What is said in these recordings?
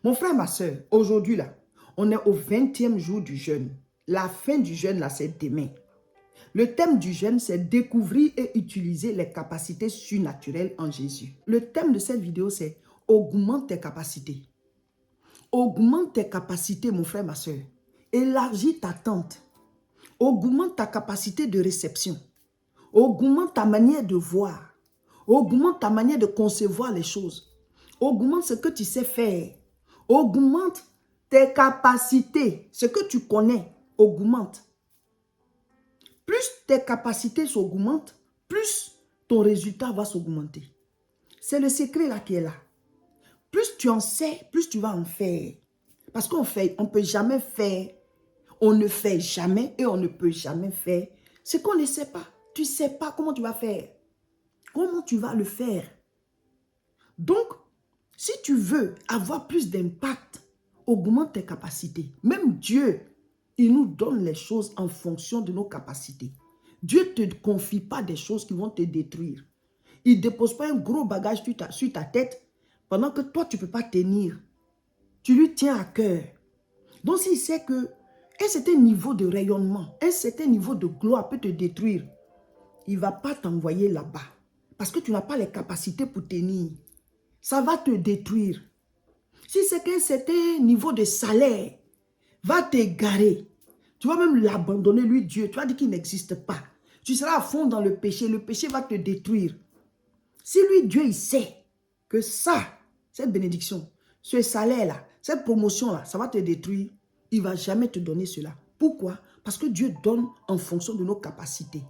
Mon frère, ma soeur, aujourd'hui là, on est au 20e jour du jeûne. La fin du jeûne là, c'est demain. Le thème du jeûne, c'est découvrir et utiliser les capacités surnaturelles en Jésus. Le thème de cette vidéo, c'est augmente tes capacités. Augmente tes capacités, mon frère, ma soeur. Élargis ta tente. Augmente ta capacité de réception. Augmente ta manière de voir. Augmente ta manière de concevoir les choses. Augmente ce que tu sais faire. Augmente tes capacités. Ce que tu connais, augmente. Plus tes capacités s'augmentent, plus ton résultat va s'augmenter. C'est le secret là qui est là. Plus tu en sais, plus tu vas en faire. Parce qu'on fait, on ne peut jamais faire, on ne fait jamais et on ne peut jamais faire ce qu'on ne sait pas. Tu ne sais pas comment tu vas faire. Comment tu vas le faire? Donc, si tu veux avoir plus d'impact, augmente tes capacités. Même Dieu, il nous donne les choses en fonction de nos capacités. Dieu ne te confie pas des choses qui vont te détruire. Il ne dépose pas un gros bagage sur ta tête pendant que toi, tu ne peux pas tenir. Tu lui tiens à cœur. Donc, s'il sait que un certain niveau de rayonnement, un certain niveau de gloire peut te détruire, il ne va pas t'envoyer là-bas. Parce que tu n'as pas les capacités pour tenir. Ça va te détruire. Si c'est qu'un certain niveau de salaire va t'égarer, tu vas même l'abandonner, lui, Dieu. Tu vas dire qu'il n'existe pas. Tu seras à fond dans le péché va te détruire. Si lui, Dieu, il sait que ça, cette bénédiction, ce salaire-là, cette promotion-là, ça va te détruire, il ne va jamais te donner cela. Pourquoi? Parce que Dieu donne en fonction de nos capacités.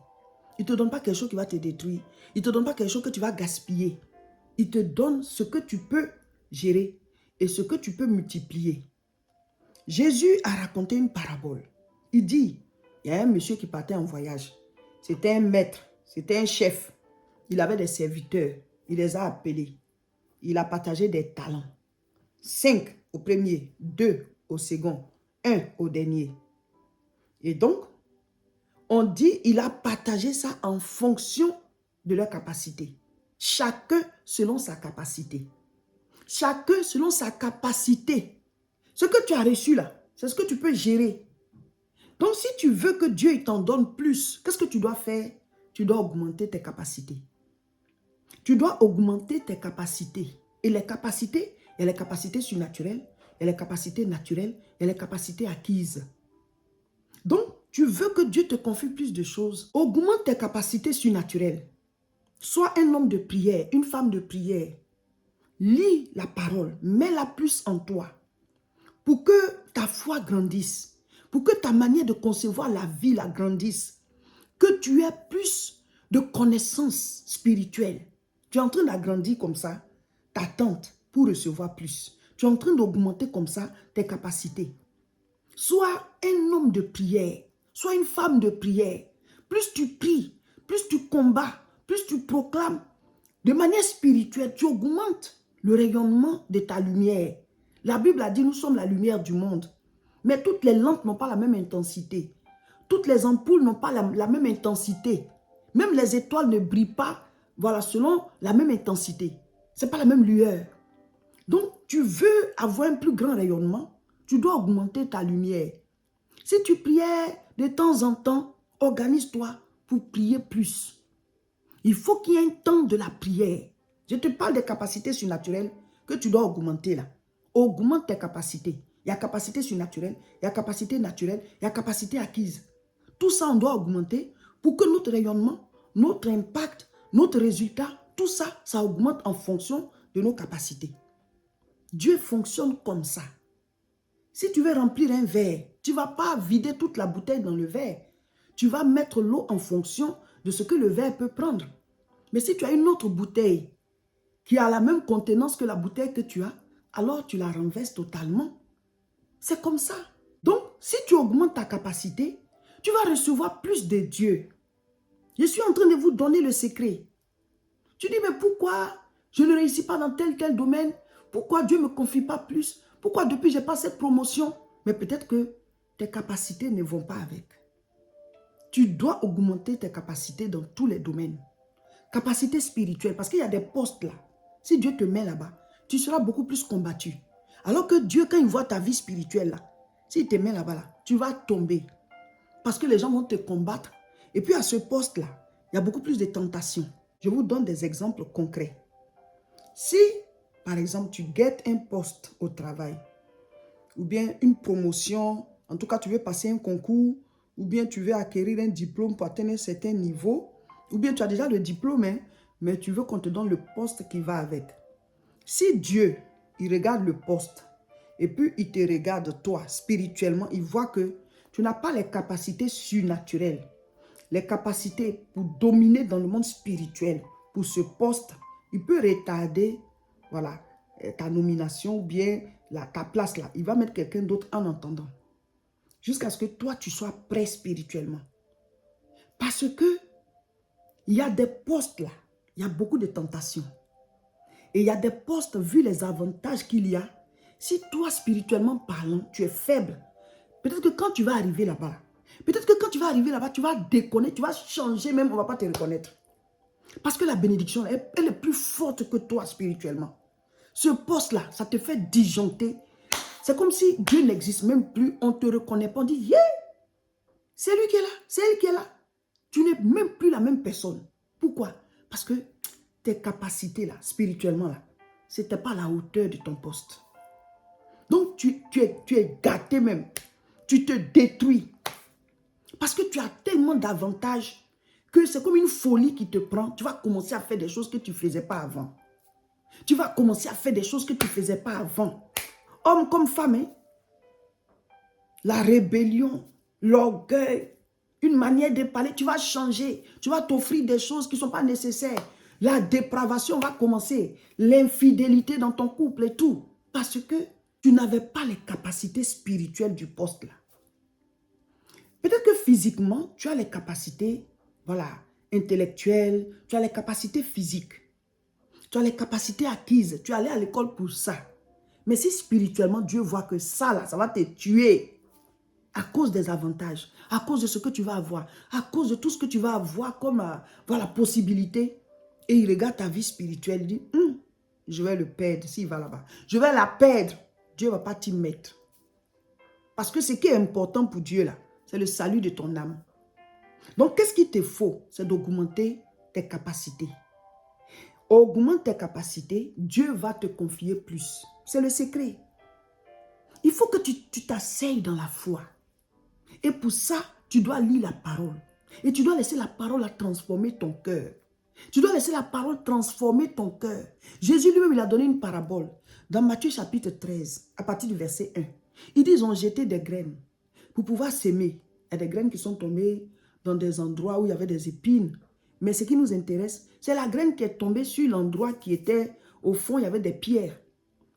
Il ne te donne pas quelque chose qui va te détruire. Il ne te donne pas quelque chose que tu vas gaspiller. Il te donne ce que tu peux gérer et ce que tu peux multiplier. Jésus a raconté une parabole. Il dit, il y a un monsieur qui partait en voyage. C'était un maître, c'était un chef. Il avait des serviteurs. Il les a appelés. Il a partagé des talents. 5 au premier, 2 au second, 1 au dernier. Et donc, on dit il a partagé ça en fonction de leur capacité. Chacun selon sa capacité. Chacun selon sa capacité. Ce que tu as reçu là, c'est ce que tu peux gérer. Donc, si tu veux que Dieu t'en donne plus, qu'est-ce que tu dois faire? Tu dois augmenter tes capacités. Tu dois augmenter tes capacités. Et les capacités, il y a les capacités surnaturelles, il y a les capacités naturelles, il y a les capacités acquises. Donc, tu veux que Dieu te confie plus de choses, augmente tes capacités surnaturelles. Sois un homme de prière, une femme de prière. Lis la parole, mets-la plus en toi pour que ta foi grandisse, pour que ta manière de concevoir la vie la grandisse, que tu aies plus de connaissances spirituelles. Tu es en train d'agrandir comme ça ta tente pour recevoir plus. Tu es en train d'augmenter comme ça tes capacités. Sois un homme de prière, sois une femme de prière. Plus tu pries, plus tu combats, plus tu proclames de manière spirituelle, tu augmentes le rayonnement de ta lumière. La Bible a dit, nous sommes la lumière du monde. Mais toutes les lampes n'ont pas la même intensité. Toutes les ampoules n'ont pas la même intensité. Même les étoiles ne brillent pas, voilà, selon la même intensité. Ce n'est pas la même lueur. Donc, tu veux avoir un plus grand rayonnement, tu dois augmenter ta lumière. Si tu priais de temps en temps, organise-toi pour prier plus. Il faut qu'il y ait un temps de la prière. Je te parle des capacités surnaturelles que tu dois augmenter là. Augmente tes capacités. Il y a capacité surnaturelle, il y a capacité naturelle, il y a capacité acquise. Tout ça, on doit augmenter pour que notre rayonnement, notre impact, notre résultat, tout ça, ça augmente en fonction de nos capacités. Dieu fonctionne comme ça. Si tu veux remplir un verre, tu ne vas pas vider toute la bouteille dans le verre. Tu vas mettre l'eau en fonction de ce que le verre peut prendre. Mais si tu as une autre bouteille qui a la même contenance que la bouteille que tu as, alors tu la renverses totalement. C'est comme ça. Donc, si tu augmentes ta capacité, tu vas recevoir plus de Dieu. Je suis en train de vous donner le secret. Tu dis, mais pourquoi je ne réussis pas dans tel domaine? Pourquoi Dieu ne me confie pas plus? Pourquoi depuis je n'ai pas cette promotion? Mais peut-être que tes capacités ne vont pas avec. Tu dois augmenter tes capacités dans tous les domaines. Capacité spirituelle, parce qu'il y a des postes là. Si Dieu te met là-bas, tu seras beaucoup plus combattu. Alors que Dieu, quand il voit ta vie spirituelle, là, s'il te met là-bas, là, tu vas tomber. Parce que les gens vont te combattre. Et puis à ce poste-là, il y a beaucoup plus de tentations. Je vous donne des exemples concrets. Si, par exemple, tu guettes un poste au travail, ou bien une promotion, en tout cas tu veux passer un concours, ou bien tu veux acquérir un diplôme pour atteindre un certain niveau, ou bien tu as déjà le diplôme, hein, mais tu veux qu'on te donne le poste qui va avec. Si Dieu, il regarde le poste, et puis il te regarde toi, spirituellement, il voit que tu n'as pas les capacités surnaturelles, les capacités pour dominer dans le monde spirituel, pour ce poste, il peut retarder, voilà, ta nomination ou bien ta place là. Il va mettre quelqu'un d'autre en attendant. Jusqu'à ce que toi, tu sois prêt spirituellement. Parce que il y a des postes là, il y a beaucoup de tentations. Et il y a des postes, vu les avantages qu'il y a, si toi, spirituellement parlant, tu es faible, peut-être que quand tu vas arriver là-bas, tu vas déconner, tu vas changer même, on ne va pas te reconnaître. Parce que la bénédiction, elle est plus forte que toi spirituellement. Ce poste-là, ça te fait disjoncter. C'est comme si Dieu n'existe même plus, on ne te reconnaît pas, on dit, yeah, c'est lui qui est là, c'est elle qui est là. Tu n'es même plus la même personne. Pourquoi? Parce que tes capacités là, spirituellement là, ce n'était pas à la hauteur de ton poste. Donc tu es gâté même. Tu te détruis. Parce que tu as tellement d'avantages que c'est comme une folie qui te prend. Tu vas commencer à faire des choses que tu ne faisais pas avant. Tu vas commencer à faire des choses que tu ne faisais pas avant. Homme comme femme, hein? La rébellion, l'orgueil, une manière de parler, tu vas changer. Tu vas t'offrir des choses qui ne sont pas nécessaires. La dépravation va commencer. L'infidélité dans ton couple et tout. Parce que tu n'avais pas les capacités spirituelles du poste là. Peut-être que physiquement, tu as les capacités, voilà, intellectuelles, tu as les capacités physiques, tu as les capacités acquises, tu es allé à l'école pour ça. Mais si spirituellement, Dieu voit que ça, là, ça va te tuer à cause des avantages, à cause de ce que tu vas avoir, à cause de tout ce que tu vas avoir comme voilà, possibilité, et il regarde ta vie spirituelle, il dit, je vais le perdre s'il va là-bas. Je vais la perdre. Dieu ne va pas t'y mettre. Parce que ce qui est important pour Dieu, là, c'est le salut de ton âme. Donc, qu'est-ce qu'il te faut? C'est d'augmenter tes capacités. Augmente tes capacités, Dieu va te confier plus. C'est le secret. Il faut que tu t'asseyes dans la foi. Et pour ça, tu dois lire la parole. Et tu dois laisser la parole à transformer ton cœur. Tu dois laisser la parole transformer ton cœur. Jésus lui-même, il a donné une parabole. Dans Matthieu chapitre 13, à partir du verset 1. Il dit, ils ont jeté des graines pour pouvoir s'aimer. Il y a des graines qui sont tombées dans des endroits où il y avait des épines. Mais ce qui nous intéresse, c'est la graine qui est tombée sur l'endroit qui était, au fond, il y avait des pierres.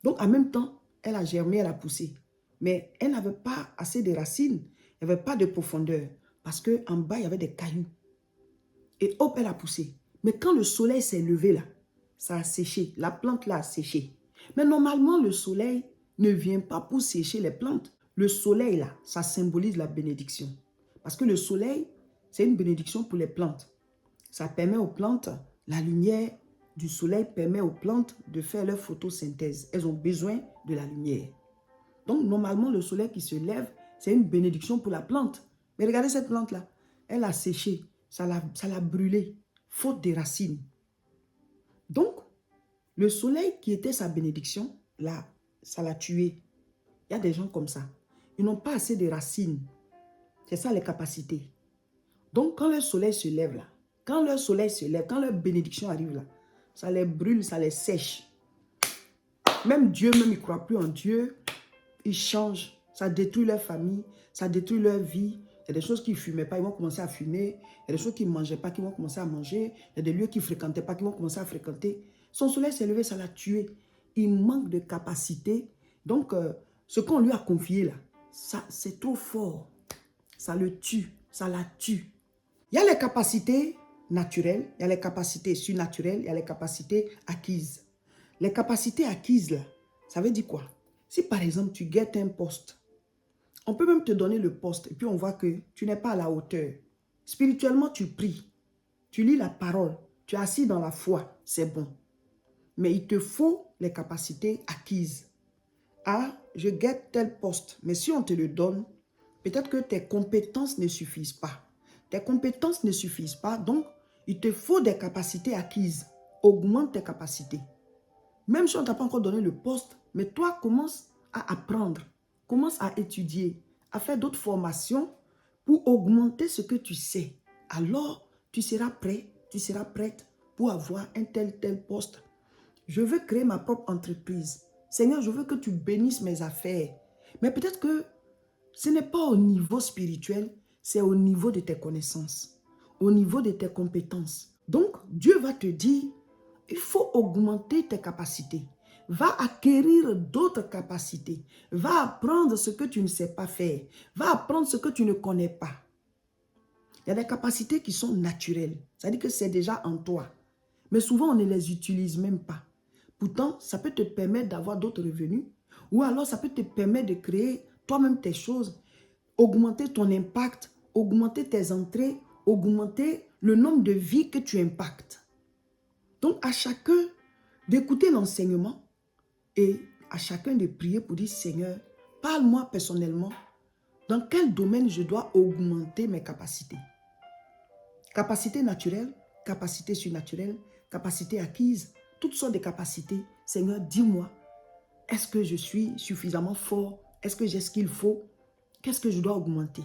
Donc, en même temps, elle a germé, elle a poussé. Mais elle n'avait pas assez de racines. Il n'y avait pas de profondeur. Parce qu'en bas, il y avait des cailloux. Et hop, elle a poussé. Mais quand le soleil s'est levé là, ça a séché. La plante là a séché. Mais normalement, le soleil ne vient pas pour sécher les plantes. Le soleil là, ça symbolise la bénédiction. Parce que le soleil, c'est une bénédiction pour les plantes. Ça permet aux plantes, la lumière du soleil permet aux plantes de faire leur photosynthèse. Elles ont besoin de la lumière. Donc, normalement, le soleil qui se lève, c'est une bénédiction pour la plante. Mais regardez cette plante-là. Elle a séché. Ça l'a brûlé. Faute des racines. Donc, le soleil qui était sa bénédiction, là, ça l'a tué. Il y a des gens comme ça. Ils n'ont pas assez de racines. C'est ça les capacités. Donc, quand le soleil se lève là, quand leur soleil se lève, quand leur bénédiction arrive là, ça les brûle, ça les sèche. Même Dieu, même ils ne croient plus en Dieu. Ils changent. Ça détruit leur famille, ça détruit leur vie. Il y a des choses qu'ils ne fumaient pas, ils vont commencer à fumer. Il y a des choses qu'ils ne mangeaient pas, qu'ils vont commencer à manger. Il y a des lieux qu'ils ne fréquentaient pas, qu'ils vont commencer à fréquenter. Son soleil s'est levé, ça l'a tué. Il manque de capacité. Donc, ce qu'on lui a confié là, c'est trop fort. Ça le tue, ça la tue. Il y a les capacités naturelles, il y a les capacités surnaturelles, il y a les capacités acquises. Les capacités acquises là, ça veut dire quoi? Si par exemple tu guettes un poste, on peut même te donner le poste et puis on voit que tu n'es pas à la hauteur. Spirituellement, tu pries, tu lis la parole, tu es assis dans la foi, c'est bon. Mais il te faut les capacités acquises. ah, je guette tel poste. Mais si on te le donne, peut-être que tes compétences ne suffisent pas. Tes compétences ne suffisent pas, donc il te faut des capacités acquises. Augmente tes capacités. Même si on ne t'a pas encore donné le poste, mais toi, commence à apprendre, commence à étudier, à faire d'autres formations pour augmenter ce que tu sais. Alors, tu seras prêt, tu seras prête pour avoir un tel poste. Je veux créer ma propre entreprise. Seigneur, je veux que tu bénisses mes affaires. Mais peut-être que ce n'est pas au niveau spirituel, c'est au niveau de tes connaissances, au niveau de tes compétences. Donc, Dieu va te dire, il faut augmenter tes capacités. Va acquérir d'autres capacités. Va apprendre ce que tu ne sais pas faire. Va apprendre ce que tu ne connais pas. Il y a des capacités qui sont naturelles. C'est-à-dire que c'est déjà en toi. Mais souvent, on ne les utilise même pas. Pourtant, ça peut te permettre d'avoir d'autres revenus. Ou alors, ça peut te permettre de créer toi-même tes choses. Augmenter ton impact. Augmenter tes entrées. Augmenter le nombre de vies que tu impactes. Donc, à chacun d'écouter l'enseignement et à chacun de prier pour dire, Seigneur, parle-moi personnellement. Dans quel domaine je dois augmenter mes capacités? Capacité naturelle, capacité surnaturelle, capacité acquise, toutes sortes de capacités. Seigneur, dis-moi, est-ce que je suis suffisamment fort? Est-ce que j'ai ce qu'il faut? Qu'est-ce que je dois augmenter?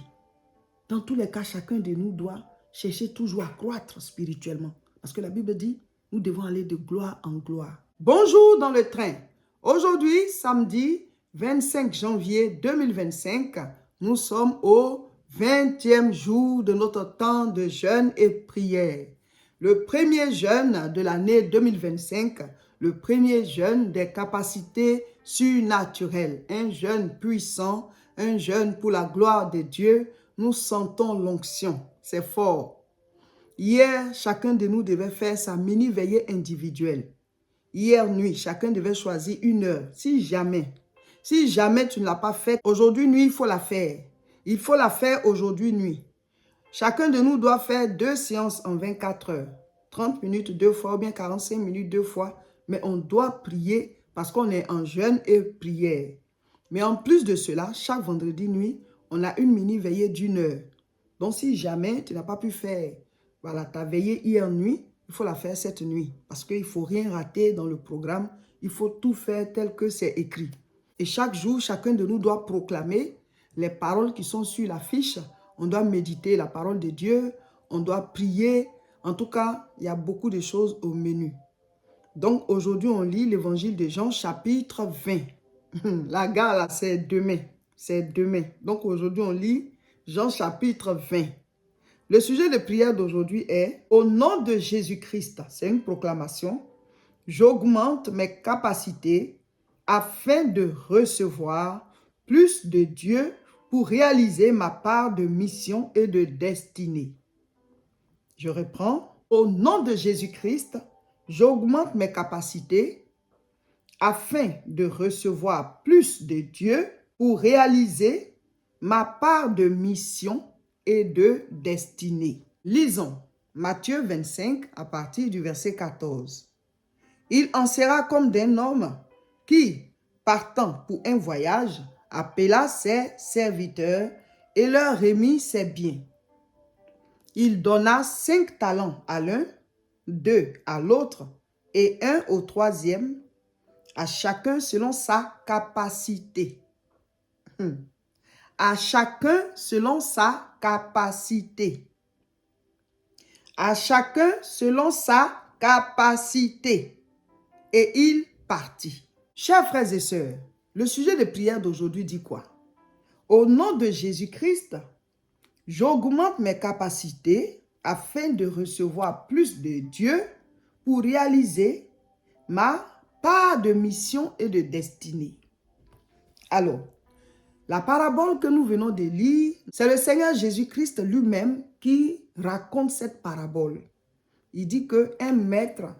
Dans tous les cas, chacun de nous doit chercher toujours à croître spirituellement. Parce que la Bible dit, nous devons aller de gloire en gloire. Bonjour dans le train. Aujourd'hui, samedi 25 janvier 2025, nous sommes au 20e jour de notre temps de jeûne et prière. Le premier jeûne de l'année 2025, le premier jeûne des capacités surnaturelles. Un jeûne puissant, un jeûne pour la gloire de Dieu. Nous sentons l'onction, c'est fort. Hier, chacun de nous devait faire sa mini-veillée individuelle. Hier nuit, chacun devait choisir une heure. Si jamais tu ne l'as pas faite, aujourd'hui nuit, il faut la faire. Il faut la faire aujourd'hui nuit. Chacun de nous doit faire 2 séances en 24 heures. 30 minutes 2 fois ou bien 45 minutes 2 fois. Mais on doit prier parce qu'on est en jeûne et prière. Mais en plus de cela, chaque vendredi nuit, on a une mini-veillée d'1 heure. Donc si jamais tu n'as pas pu faire ta veillée hier nuit, il faut la faire cette nuit. Parce qu'il ne faut rien rater dans le programme. Il faut tout faire tel que c'est écrit. Et chaque jour, chacun de nous doit proclamer les paroles qui sont sur l'affiche. On doit méditer la parole de Dieu. On doit prier. En tout cas, il y a beaucoup de choses au menu. Donc aujourd'hui, on lit l'évangile de Jean chapitre 20. La gare là, c'est demain. C'est demain. Donc aujourd'hui, on lit Jean chapitre 20. Le sujet de prière d'aujourd'hui est « Au nom de Jésus-Christ », c'est une proclamation, « J'augmente mes capacités afin de recevoir plus de Dieu pour réaliser ma part de mission et de destinée. » Je reprends. « Au nom de Jésus-Christ, j'augmente mes capacités afin de recevoir plus de Dieu pour réaliser ma part de mission et de destinée. » Lisons Matthieu 25 à partir du verset 14. « Il en sera comme d'un homme qui, partant pour un voyage, appela ses serviteurs et leur remit ses biens. Il donna 5 talents à l'un, 2 à l'autre et 1 au troisième, à chacun selon sa capacité. » À chacun selon sa capacité. À chacun selon sa capacité. Et il partit. Chers frères et sœurs, le sujet de prière d'aujourd'hui dit quoi? Au nom de Jésus-Christ, j'augmente mes capacités afin de recevoir plus de Dieu pour réaliser ma part de mission et de destinée. Alors, la parabole que nous venons de lire, c'est le Seigneur Jésus-Christ lui-même qui raconte cette parabole. Il dit qu'un maître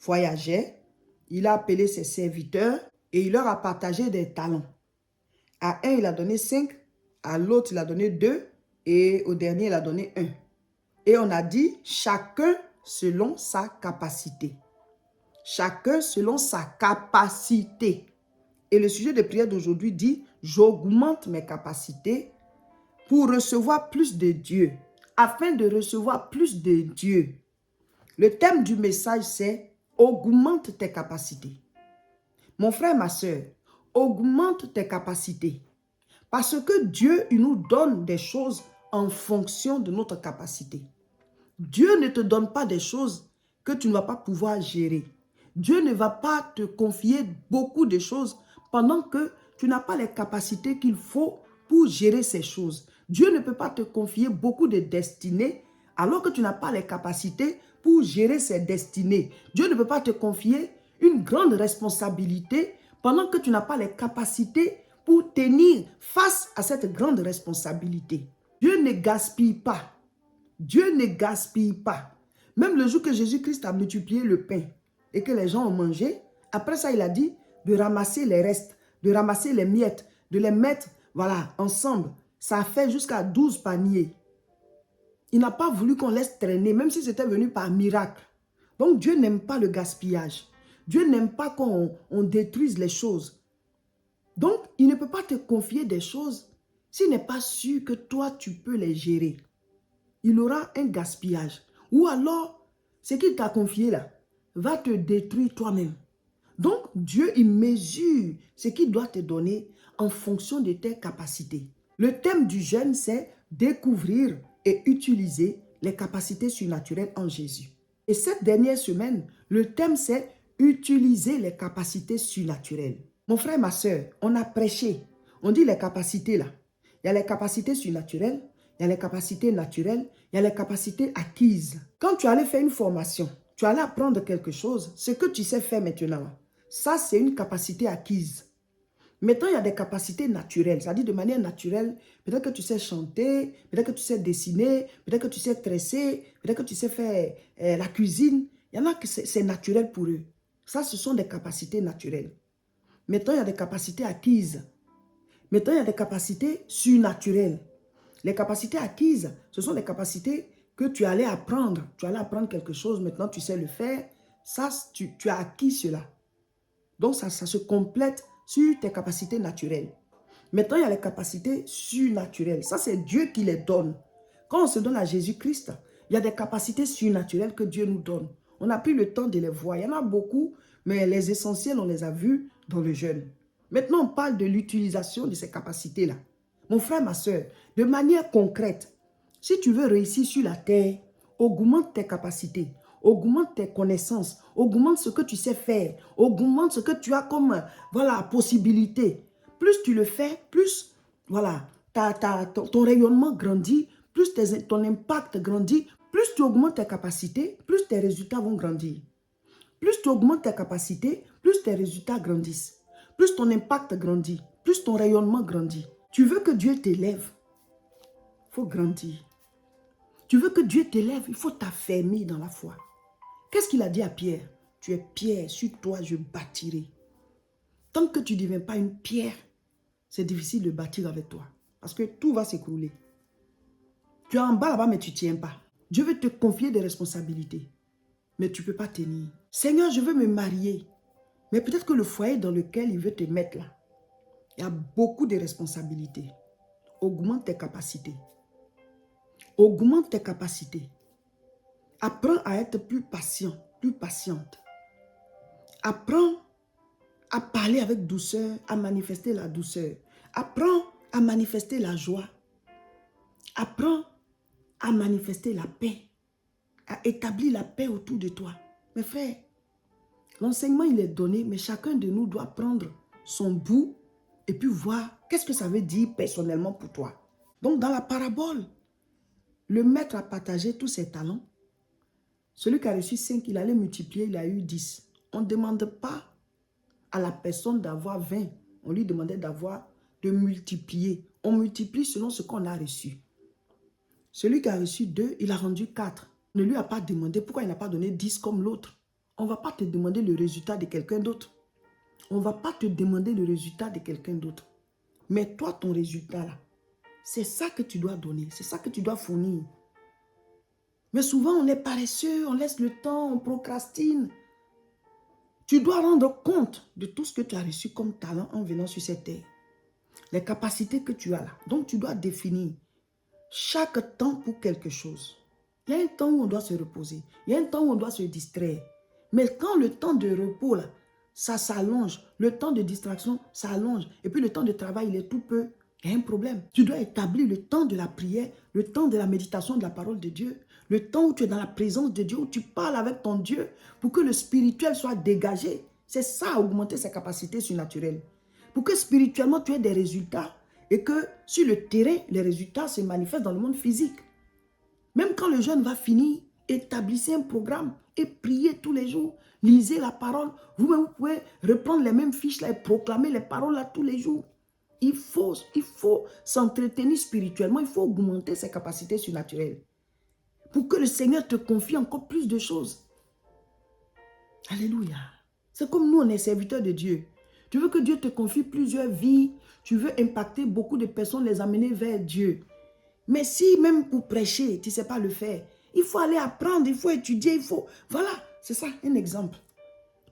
voyageait, il a appelé ses serviteurs et il leur a partagé des talents. À un, il a donné 5, à l'autre, il a donné 2 et au dernier, il a donné 1. Et on a dit chacun selon sa capacité. Chacun selon sa capacité. Et le sujet de prière d'aujourd'hui dit, j'augmente mes capacités pour recevoir plus de Dieu, afin de recevoir plus de Dieu. Le thème du message, c'est augmente tes capacités. Mon frère, ma soeur, augmente tes capacités. Parce que Dieu, il nous donne des choses en fonction de notre capacité. Dieu ne te donne pas des choses que tu ne vas pas pouvoir gérer. Dieu ne va pas te confier beaucoup de choses pendant que tu n'as pas les capacités qu'il faut pour gérer ces choses. Dieu ne peut pas te confier beaucoup de destinées alors que tu n'as pas les capacités pour gérer ces destinées. Dieu ne peut pas te confier une grande responsabilité pendant que tu n'as pas les capacités pour tenir face à cette grande responsabilité. Dieu ne gaspille pas. Dieu ne gaspille pas. Même le jour que Jésus-Christ a multiplié le pain et que les gens ont mangé, après ça, il a dit de ramasser les restes, de ramasser les miettes, de les mettre, voilà, ensemble. Ça a fait jusqu'à 12 paniers. Il n'a pas voulu qu'on laisse traîner, même si c'était venu par miracle. Donc, Dieu n'aime pas le gaspillage. Dieu n'aime pas qu'on détruise les choses. Donc, il ne peut pas te confier des choses s'il n'est pas sûr que toi, tu peux les gérer. Il aura un gaspillage. Ou alors, ce qu'il t'a confié là, va te détruire toi-même. Donc, Dieu, il mesure ce qu'il doit te donner en fonction de tes capacités. Le thème du jeûne, c'est découvrir et utiliser les capacités surnaturelles en Jésus. Et cette dernière semaine, le thème, c'est utiliser les capacités surnaturelles. Mon frère, ma soeur, on a prêché. On dit les capacités là. Il y a les capacités surnaturelles, il y a les capacités naturelles, il y a les capacités acquises. Quand tu allais faire une formation, tu allais apprendre quelque chose, ce que tu sais faire maintenant, ça c'est une capacité acquise. Maintenant, il y a des capacités naturelles, c'est-à-dire de manière naturelle, peut-être que tu sais chanter, peut-être que tu sais dessiner, peut-être que tu sais tresser, peut-être que tu sais faire la cuisine. Il y en a que c'est naturel pour eux. Ça, ce sont des capacités naturelles. Maintenant, il y a des capacités acquises. Maintenant, il y a des capacités surnaturelles. Les capacités acquises, ce sont des capacités que tu allais apprendre. Tu allais apprendre quelque chose, maintenant tu sais le faire. Ça, tu as acquis cela. Donc, ça se complète sur tes capacités naturelles. Maintenant, il y a les capacités surnaturelles. Ça, c'est Dieu qui les donne. Quand on se donne à Jésus-Christ, il y a des capacités surnaturelles que Dieu nous donne. On n'a plus le temps de les voir. Il y en a beaucoup, mais les essentiels, on les a vus dans le jeûne. Maintenant, on parle de l'utilisation de ces capacités-là. Mon frère, ma soeur, de manière concrète, si tu veux réussir sur la terre, augmente tes capacités, augmente tes connaissances, augmente ce que tu sais faire, augmente ce que tu as comme voilà, possibilité. Plus tu le fais, plus voilà, ton rayonnement grandit, plus ton impact grandit, plus tu augmentes tes capacités, plus tes résultats vont grandir. Plus tu augmentes tes capacités, plus tes résultats grandissent. Plus ton impact grandit, plus ton rayonnement grandit. Tu veux que Dieu t'élève, il faut grandir. Tu veux que Dieu t'élève, il faut t'affermir dans la foi. Qu'est-ce qu'il a dit à Pierre? Tu es pierre, sur toi je bâtirai. Tant que tu ne deviens pas une pierre, c'est difficile de bâtir avec toi. Parce que tout va s'écrouler. Tu es en bas là-bas, mais tu ne tiens pas. Dieu veut te confier des responsabilités, mais tu ne peux pas tenir. Seigneur, je veux me marier. Mais peut-être que le foyer dans lequel il veut te mettre là, il y a beaucoup de responsabilités. Augmente tes capacités. Augmente tes capacités. Apprends à être plus patient, plus patiente. Apprends à parler avec douceur, à manifester la douceur. Apprends à manifester la joie. Apprends à manifester la paix, à établir la paix autour de toi. Mes frères, l'enseignement il est donné, mais chacun de nous doit prendre son bout et puis voir qu'est-ce que ça veut dire personnellement pour toi. Donc dans la parabole, le maître a partagé tous ses talents. Celui qui a reçu 5, il allait multiplier, il a eu 10. On ne demande pas à la personne d'avoir 20. On lui demandait de multiplier. On multiplie selon ce qu'on a reçu. Celui qui a reçu 2, il a rendu 4. On ne lui a pas demandé pourquoi il n'a pas donné 10 comme l'autre. On ne va pas te demander le résultat de quelqu'un d'autre. On ne va pas te demander le résultat de quelqu'un d'autre. Mais toi, ton résultat là, c'est ça que tu dois donner. C'est ça que tu dois fournir. Mais souvent, on est paresseux, on laisse le temps, on procrastine. Tu dois rendre compte de tout ce que tu as reçu comme talent en venant sur cette terre. Les capacités que tu as là. Donc, tu dois définir chaque temps pour quelque chose. Il y a un temps où on doit se reposer. Il y a un temps où on doit se distraire. Mais quand le temps de repos, là, ça s'allonge. Le temps de distraction s'allonge. Et puis le temps de travail, il est tout peu. Il y a un problème. Tu dois établir le temps de la prière, le temps de la méditation de la parole de Dieu, le temps où tu es dans la présence de Dieu, où tu parles avec ton Dieu pour que le spirituel soit dégagé. C'est ça, augmenter ses capacités surnaturelles. Pour que spirituellement, tu aies des résultats et que sur le terrain, les résultats se manifestent dans le monde physique. Même quand le jeûne va finir, établissez un programme et priez tous les jours. Lisez la parole. Vous-même, vous pouvez reprendre les mêmes fiches là et proclamer les paroles là tous les jours. Il faut s'entretenir spirituellement. Il faut augmenter ses capacités surnaturelles pour que le Seigneur te confie encore plus de choses. Alléluia. C'est comme nous, on est serviteurs de Dieu. Tu veux que Dieu te confie plusieurs vies. Tu veux impacter beaucoup de personnes, les amener vers Dieu. Mais si même pour prêcher, tu ne sais pas le faire, il faut aller apprendre, il faut étudier, il faut... Voilà, c'est ça, un exemple.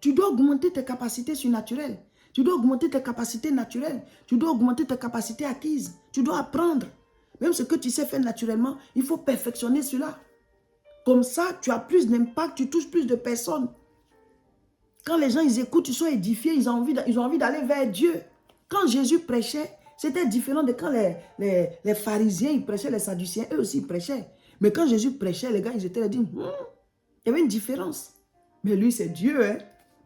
Tu dois augmenter tes capacités surnaturelles. Tu dois augmenter tes capacités naturelles. Tu dois augmenter tes capacités acquises. Tu dois apprendre. Même ce que tu sais faire naturellement, il faut perfectionner cela. Comme ça, tu as plus d'impact, tu touches plus de personnes. Quand les gens, ils écoutent, ils sont édifiés, ils ont envie d'aller vers Dieu. Quand Jésus prêchait, c'était différent de quand les pharisiens, ils prêchaient, les sadduciens, eux aussi, ils prêchaient. Mais quand Jésus prêchait, les gars, ils étaient là, il y avait une différence. Mais lui, c'est Dieu, hein.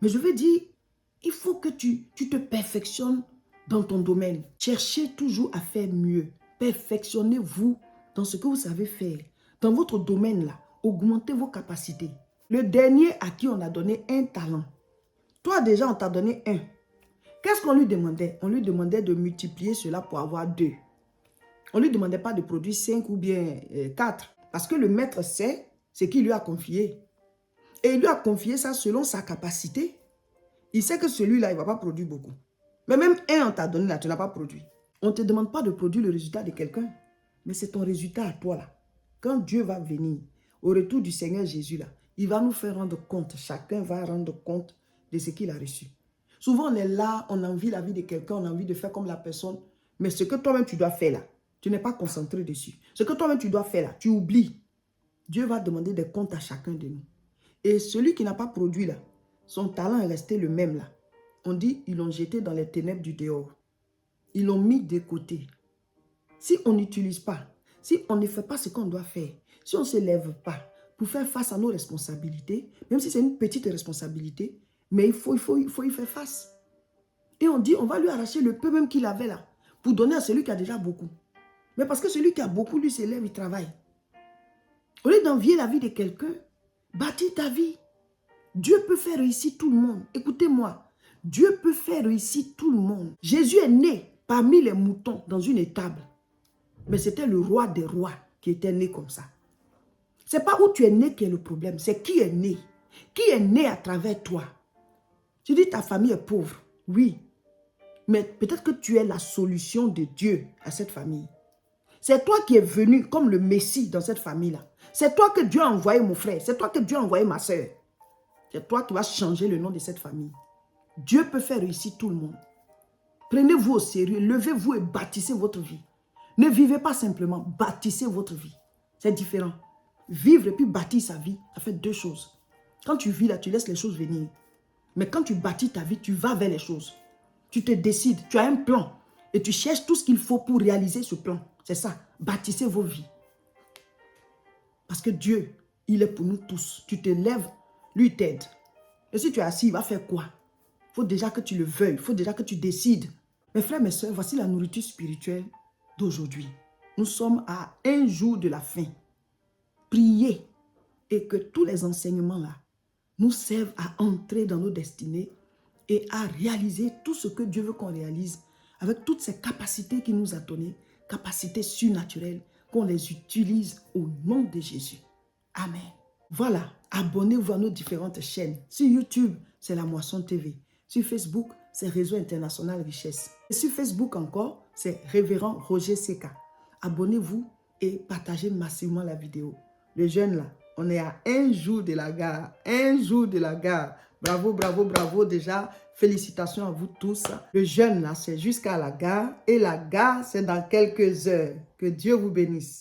Mais je veux dire, il faut que tu te perfectionnes dans ton domaine. Cherchez toujours à faire mieux. Perfectionnez-vous dans ce que vous savez faire. Dans votre domaine, là, augmentez vos capacités. Le dernier à qui on a donné un talent, toi déjà, on t'a donné un. Qu'est-ce qu'on lui demandait? On lui demandait de multiplier cela pour avoir 2. On ne lui demandait pas de produire 5 ou bien 4. Parce que le maître sait ce qu'il lui a confié. Et il lui a confié ça selon sa capacité. Il sait que celui-là, il ne va pas produire beaucoup. Mais même un, on t'a donné là, tu n'as pas produit. On ne te demande pas de produire le résultat de quelqu'un. Mais c'est ton résultat à toi là. Quand Dieu va venir, au retour du Seigneur Jésus là, il va nous faire rendre compte. Chacun va rendre compte de ce qu'il a reçu. Souvent, on est là, on envie la vie de quelqu'un, on a envie de faire comme la personne. Mais ce que toi-même, tu dois faire là, tu n'es pas concentré dessus. Ce que toi-même, tu dois faire là, tu oublies. Dieu va demander des comptes à chacun de nous. Et celui qui n'a pas produit là, son talent est resté le même là. On dit, ils l'ont jeté dans les ténèbres du dehors. Ils l'ont mis de côté. Si on n'utilise pas, si on ne fait pas ce qu'on doit faire, si on ne se lève pas pour faire face à nos responsabilités, même si c'est une petite responsabilité, mais il faut y faire face. Et on dit, on va lui arracher le peu même qu'il avait là, pour donner à celui qui a déjà beaucoup. Mais parce que celui qui a beaucoup, lui, se lève, il travaille. Au lieu d'envier la vie de quelqu'un, bâtis ta vie. Dieu peut faire réussir tout le monde. Écoutez-moi, Dieu peut faire réussir tout le monde. Jésus est né parmi les moutons dans une étable. Mais c'était le roi des rois qui était né comme ça. Ce n'est pas où tu es né qui est le problème, c'est qui est né. Qui est né à travers toi. Tu dis ta famille est pauvre, oui. Mais peut-être que tu es la solution de Dieu à cette famille. C'est toi qui es venu comme le Messie dans cette famille-là. C'est toi que Dieu a envoyé, mon frère. C'est toi que Dieu a envoyé, ma soeur. C'est toi qui vas changer le nom de cette famille. Dieu peut faire réussir tout le monde. Prenez-vous au sérieux, levez-vous et bâtissez votre vie. Ne vivez pas simplement, bâtissez votre vie. C'est différent. Vivre et puis bâtir sa vie, ça fait deux choses. Quand tu vis là, tu laisses les choses venir. Mais quand tu bâtis ta vie, tu vas vers les choses. Tu te décides, tu as un plan et tu cherches tout ce qu'il faut pour réaliser ce plan. C'est ça, bâtissez vos vies. Parce que Dieu, il est pour nous tous. Tu te lèves, lui t'aide. Et si tu es assis, il va faire quoi? Il faut déjà que tu le veuilles, il faut déjà que tu décides. Mes frères, mes soeurs, voici la nourriture spirituelle d'aujourd'hui. Nous sommes à un jour de la fin. Priez et que tous les enseignements là nous servent à entrer dans nos destinées et à réaliser tout ce que Dieu veut qu'on réalise avec toutes ces capacités qu'il nous a données, capacités surnaturelles, qu'on les utilise au nom de Jésus. Amen. Voilà, abonnez-vous à nos différentes chaînes. Sur YouTube, c'est La Moisson TV. Sur Facebook, c'est Réseau International Richesse. Et sur Facebook encore, c'est Révérend Roger Seka. Abonnez-vous et partagez massivement la vidéo. Les jeunes là, on est à un jour de la gare. Un jour de la gare. Bravo, bravo, bravo déjà. Félicitations à vous tous. Le jeûne, là, c'est jusqu'à la gare. Et la gare, c'est dans quelques heures. Que Dieu vous bénisse.